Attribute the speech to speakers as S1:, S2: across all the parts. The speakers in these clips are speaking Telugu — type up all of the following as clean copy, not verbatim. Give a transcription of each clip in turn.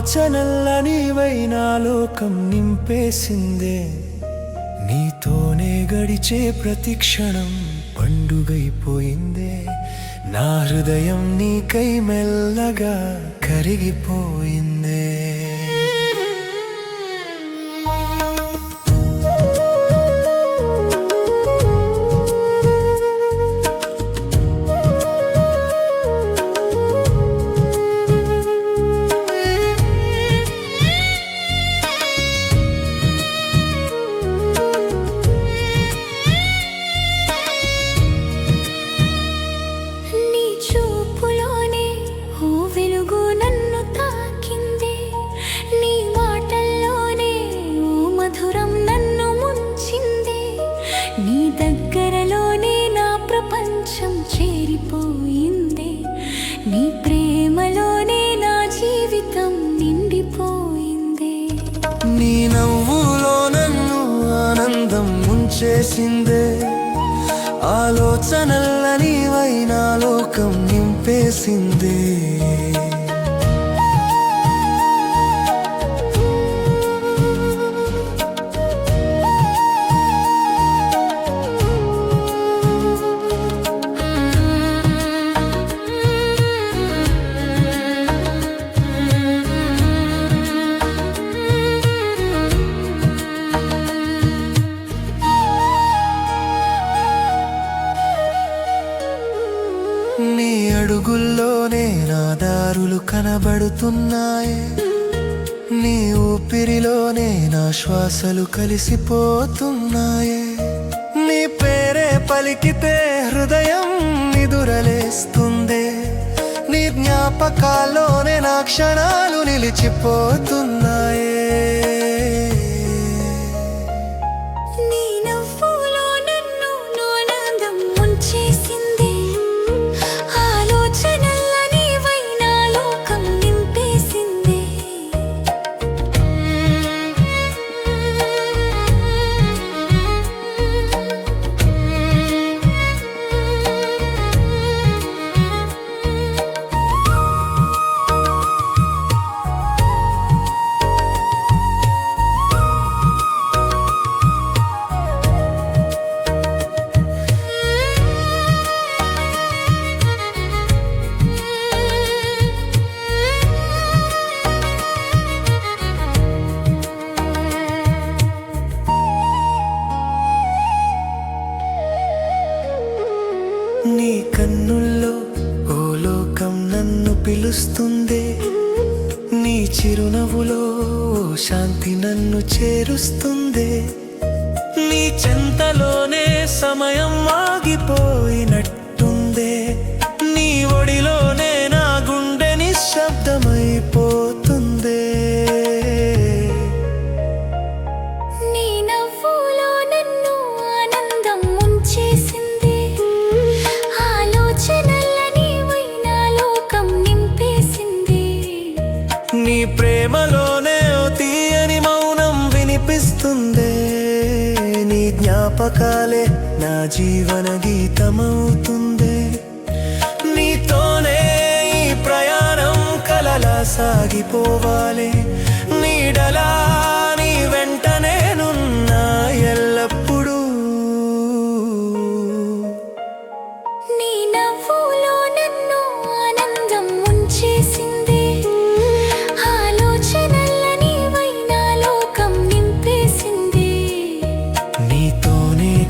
S1: ఆలోచనలనివై నా లోకం నింపేసిందే. నీతోనే గడిచే ప్రతి క్షణం పండుగైపోయిందే. నా హృదయం నీకై మెల్లగా కరిగిపోయిందే.
S2: నీ దగ్గరలోనే నా ప్రపంచం చేరిపోయిందే. నీ ప్రేమలోనే నా జీవితం నిండిపోయిందే.
S1: నీ నవ్వులో నన్ను ఆనందం ముంచేసిందే. ఆలోచనలనివై నా లోకం నింపేసిందే. నీ అడుగుల్లోనే నా దారులు కనబడుతున్నాయే. నీ ఊపిరిలోనే నా శ్వాసలు కలిసిపోతున్నాయే. నీ పేరే పలికితే హృదయం నిదురలేస్తుందే. నీ జ్ఞాపకాల్లోనే నా క్షణాలు నిలిచిపోతున్నాయే. నీ కన్నుల్లో ఓ లోకం నన్ను పిలుస్తుందే. నీ చిరునవ్వులో ఓ శాంతి నన్ను చేరుస్తుందే. నీ చెంతలోనే సమయం ఆగిపోయినట్టుందే. నీ ఒడిలోనే నా గుండె నిశ్శబ్దమైపోతుందే. నీ ప్రేమలోనే తీయని మౌనం వినిపిస్తుందే. నీ జ్ఞాపకాలే నా జీవన గీతమవుతుందే. నీతోనే ఈ ప్రయాణం కలలా సాగిపోవాలి. నీడలా నీ వెంట నేనున్నా ఎల్లప్పుడూ.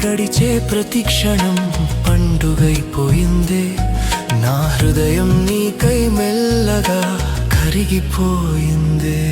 S1: గడిచే ప్రతి క్షణం పండుగైపోయిందే. నా హృదయం నీకై మెల్లగా కరిగిపోయిందే.